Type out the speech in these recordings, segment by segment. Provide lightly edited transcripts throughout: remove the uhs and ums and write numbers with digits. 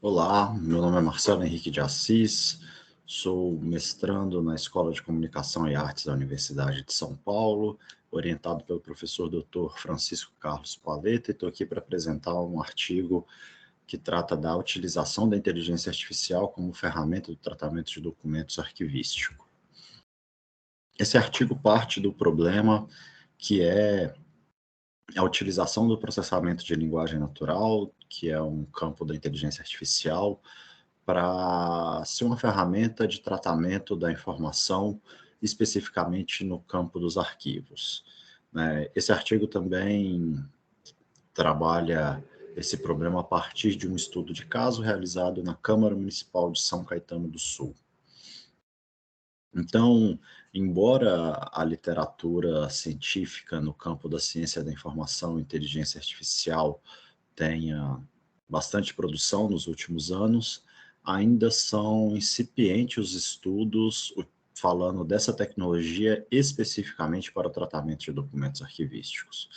Olá, meu nome é Marcelo Henrique de Assis, sou mestrando na Escola de Comunicação e Artes da Universidade de São Paulo, orientado pelo professor Dr. Francisco Carlos Paleta, e estou aqui para apresentar um artigo que trata da utilização da inteligência artificial como ferramenta do tratamento de documentos arquivísticos. Esse artigo parte do problema que é a utilização do processamento de linguagem natural, que é um campo da inteligência artificial, para ser uma ferramenta de tratamento da informação, especificamente no campo dos arquivos, né? Esse artigo também trabalha esse problema a partir de um estudo de caso realizado na Câmara Municipal de São Caetano do Sul. Então, embora a literatura científica no campo da ciência da informação e inteligência artificial tenha bastante produção nos últimos anos, ainda são incipientes os estudos falando dessa tecnologia especificamente para o tratamento de documentos arquivísticos.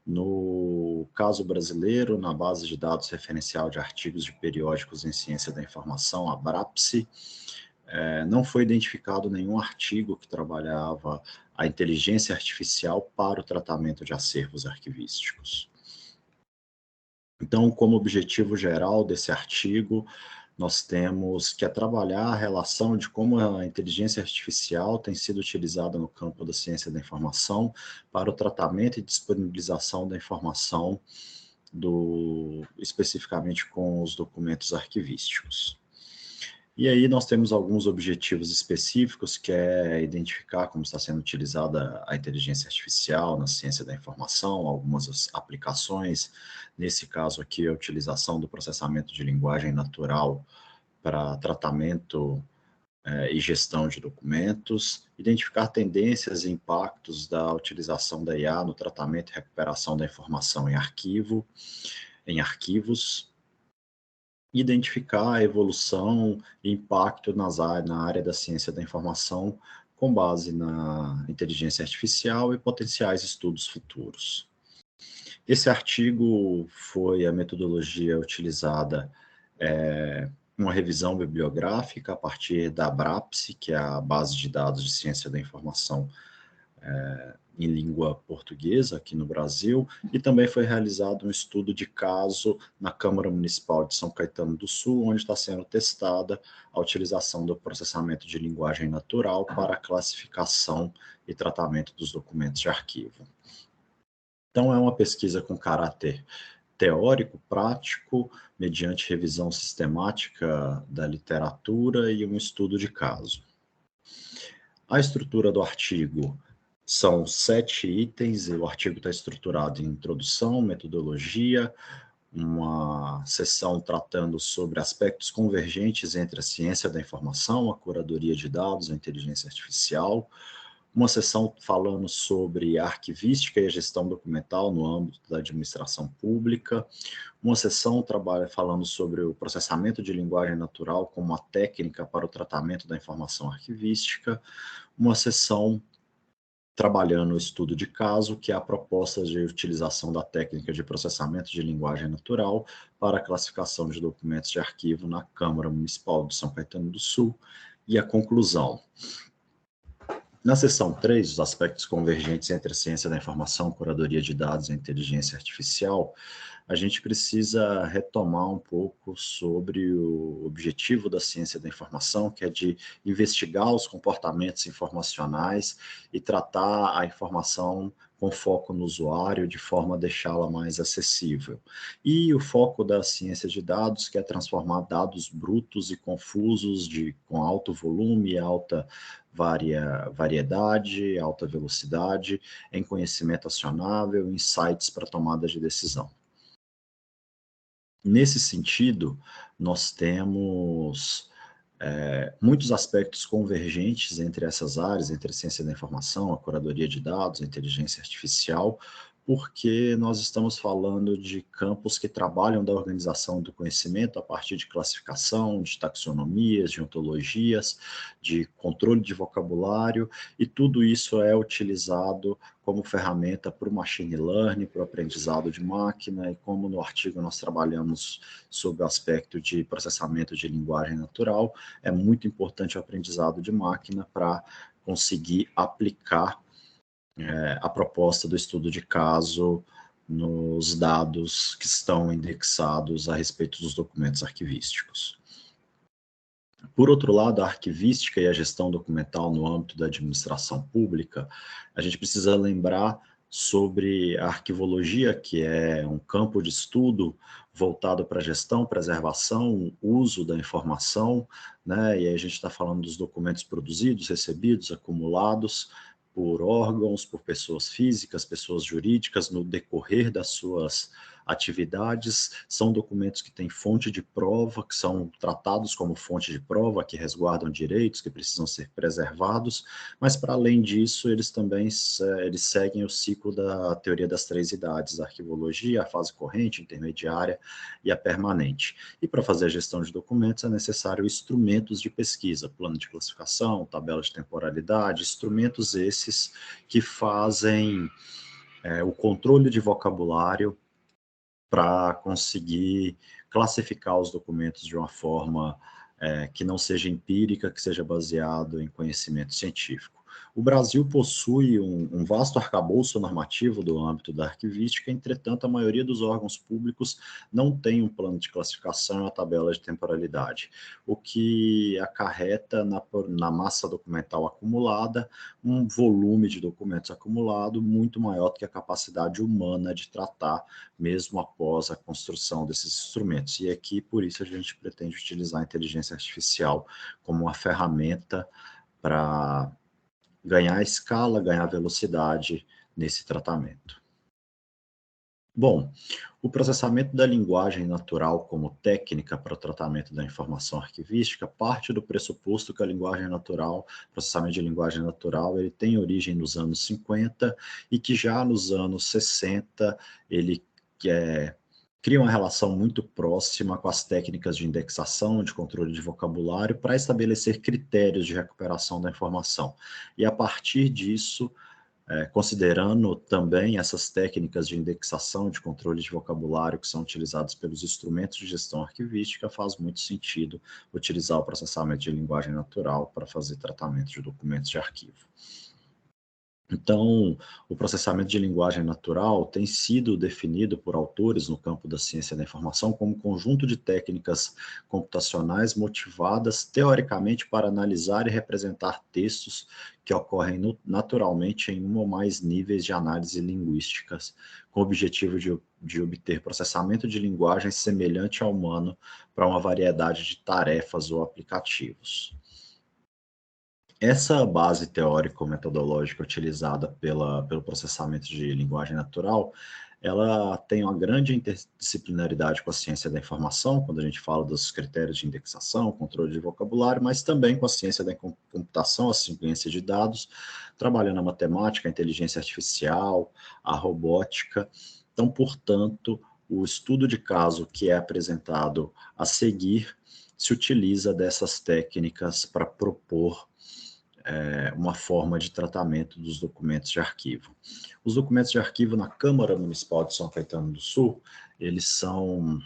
No caso brasileiro, na base de dados referencial de artigos de periódicos em ciência da informação, a BRAPSE, não foi identificado nenhum artigo que trabalhava a inteligência artificial para o tratamento de acervos arquivísticos. Então, como objetivo geral desse artigo, nós temos que trabalhar a relação de como a inteligência artificial tem sido utilizada no campo da ciência da informação para o tratamento e disponibilização da informação especificamente com os documentos arquivísticos. E aí nós temos alguns objetivos específicos, que é identificar como está sendo utilizada a inteligência artificial na ciência da informação, algumas aplicações, nesse caso aqui a utilização do processamento de linguagem natural para tratamento e gestão de documentos, identificar tendências e impactos da utilização da IA no tratamento e recuperação da informação em arquivos, identificar a evolução e impacto na área da ciência da informação com base na inteligência artificial e potenciais estudos futuros. Esse artigo foi a metodologia utilizada, uma revisão bibliográfica a partir da BRAPSE, que é a base de dados de ciência da informação em língua portuguesa aqui no Brasil, e também foi realizado um estudo de caso na Câmara Municipal de São Caetano do Sul, onde está sendo testada a utilização do processamento de linguagem natural para a classificação e tratamento dos documentos de arquivo. Então, é uma pesquisa com caráter teórico, prático, mediante revisão sistemática da literatura e um estudo de caso. A estrutura do artigo são 7 itens, e o artigo está estruturado em introdução, metodologia, uma seção tratando sobre aspectos convergentes entre a ciência da informação, a curadoria de dados, a inteligência artificial, uma seção falando sobre a arquivística e a gestão documental no âmbito da administração pública, uma seção trabalha falando sobre o processamento de linguagem natural como uma técnica para o tratamento da informação arquivística, uma seção trabalhando o estudo de caso, que é a proposta de utilização da técnica de processamento de linguagem natural para a classificação de documentos de arquivo na Câmara Municipal de São Caetano do Sul, e a conclusão. Na seção 3, os aspectos convergentes entre a ciência da informação, curadoria de dados e inteligência artificial, a gente precisa retomar um pouco sobre o objetivo da ciência da informação, que é de investigar os comportamentos informacionais e tratar a informação com foco no usuário, de forma a deixá-la mais acessível. E o foco da ciência de dados, que é transformar dados brutos e confusos, com alto volume e alta variedade, alta velocidade, em conhecimento acionável, insights para tomada de decisão. Nesse sentido, nós temos muitos aspectos convergentes entre essas áreas, entre a ciência da informação, a curadoria de dados, a inteligência artificial, porque nós estamos falando de campos que trabalham da organização do conhecimento a partir de classificação, de taxonomias, de ontologias, de controle de vocabulário, e tudo isso é utilizado como ferramenta para o machine learning, para o aprendizado de máquina, e como no artigo nós trabalhamos sobre o aspecto de processamento de linguagem natural, é muito importante o aprendizado de máquina para conseguir aplicar a proposta do estudo de caso nos dados que estão indexados a respeito dos documentos arquivísticos. Por outro lado, a arquivística e a gestão documental no âmbito da administração pública, a gente precisa lembrar sobre a arquivologia, que é um campo de estudo voltado para gestão, preservação, uso da informação, né? E aí a gente está falando dos documentos produzidos, recebidos, acumulados por órgãos, por pessoas físicas, pessoas jurídicas, no decorrer das suas atividades. São documentos que têm fonte de prova, que são tratados como fonte de prova, que resguardam direitos, que precisam ser preservados, mas para além disso, eles também eles seguem o ciclo da teoria das três idades, a arquivologia, a fase corrente, intermediária e a permanente. E para fazer a gestão de documentos é necessário instrumentos de pesquisa, plano de classificação, tabela de temporalidade, instrumentos esses que fazem o controle de vocabulário para conseguir classificar os documentos de uma forma que não seja empírica, que seja baseado em conhecimento científico. O Brasil possui um vasto arcabouço normativo do âmbito da arquivística, entretanto, a maioria dos órgãos públicos não tem um plano de classificação e uma tabela de temporalidade, o que acarreta na massa documental acumulada um volume de documentos acumulado muito maior do que a capacidade humana de tratar, mesmo após a construção desses instrumentos. E aqui, por isso, a gente pretende utilizar a inteligência artificial como uma ferramenta para ganhar escala, ganhar velocidade nesse tratamento. Bom, o processamento da linguagem natural como técnica para o tratamento da informação arquivística parte do pressuposto que a linguagem natural, processamento de linguagem natural, ele tem origem nos anos 50 e que já nos anos 60 ele cria uma relação muito próxima com as técnicas de indexação, de controle de vocabulário, para estabelecer critérios de recuperação da informação. E a partir disso, considerando também essas técnicas de indexação, de controle de vocabulário que são utilizadas pelos instrumentos de gestão arquivística, faz muito sentido utilizar o processamento de linguagem natural para fazer tratamento de documentos de arquivo. Então, o processamento de linguagem natural tem sido definido por autores no campo da ciência da informação como um conjunto de técnicas computacionais motivadas teoricamente para analisar e representar textos que ocorrem naturalmente em um ou mais níveis de análise linguísticas, com o objetivo de obter processamento de linguagem semelhante ao humano para uma variedade de tarefas ou aplicativos. Essa base teórico-metodológica utilizada pelo processamento de linguagem natural, ela tem uma grande interdisciplinaridade com a ciência da informação, quando a gente fala dos critérios de indexação, controle de vocabulário, mas também com a ciência da computação, a ciência de dados, trabalhando a matemática, a inteligência artificial, a robótica. Então, portanto, o estudo de caso que é apresentado a seguir se utiliza dessas técnicas para propor uma forma de tratamento dos documentos de arquivo. Os documentos de arquivo na Câmara Municipal de São Caetano do Sul, eles são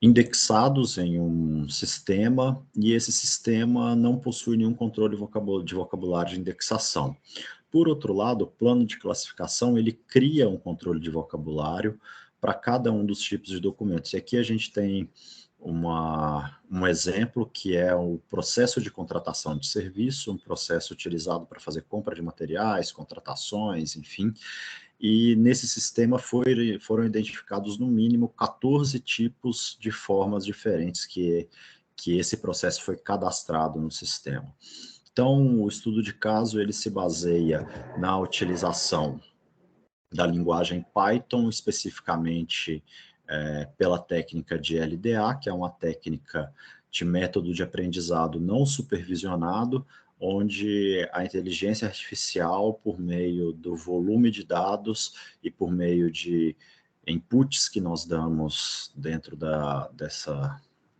indexados em um sistema, e esse sistema não possui nenhum controle de vocabulário de indexação. Por outro lado, o plano de classificação, ele cria um controle de vocabulário para cada um dos tipos de documentos. E aqui a gente tem um exemplo que é o processo de contratação de serviço, um processo utilizado para fazer compra de materiais, contratações, enfim. E nesse sistema foram identificados no mínimo 14 tipos de formas diferentes que esse processo foi cadastrado no sistema. Então, o estudo de caso ele se baseia na utilização da linguagem Python, especificamente pela técnica de LDA, que é uma técnica de método de aprendizado não supervisionado, onde a inteligência artificial, por meio do volume de dados e por meio de inputs que nós damos dentro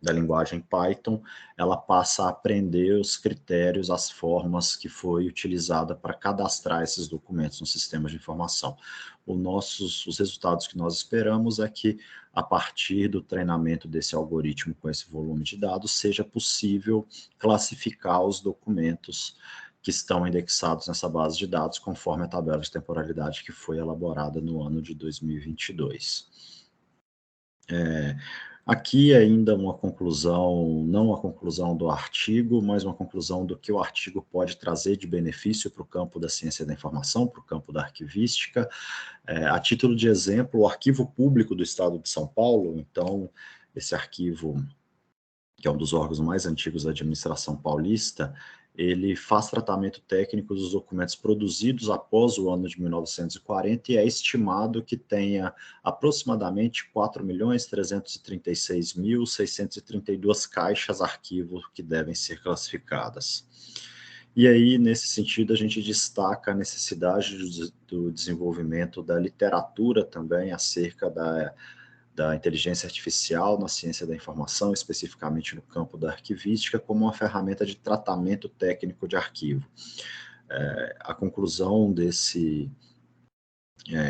da linguagem Python, ela passa a aprender os critérios, as formas que foi utilizada para cadastrar esses documentos no sistema de informação. Os resultados que nós esperamos é que, a partir do treinamento desse algoritmo com esse volume de dados, seja possível classificar os documentos que estão indexados nessa base de dados, conforme a tabela de temporalidade que foi elaborada no ano de 2022. Aqui ainda uma conclusão, não uma conclusão do artigo, mas uma conclusão do que o artigo pode trazer de benefício para o campo da ciência da informação, para o campo da arquivística. A título de exemplo, o Arquivo Público do Estado de São Paulo, então, esse arquivo, que é um dos órgãos mais antigos da administração paulista, ele faz tratamento técnico dos documentos produzidos após o ano de 1940 e é estimado que tenha aproximadamente 4.336.632 caixas arquivo que devem ser classificadas. E aí, nesse sentido, a gente destaca a necessidade do desenvolvimento da literatura também acerca da inteligência artificial na ciência da informação, especificamente no campo da arquivística, como uma ferramenta de tratamento técnico de arquivo. A conclusão desse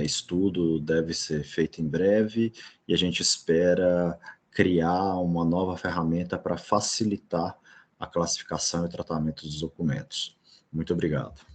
estudo deve ser feita em breve e a gente espera criar uma nova ferramenta para facilitar a classificação e tratamento dos documentos. Muito obrigado.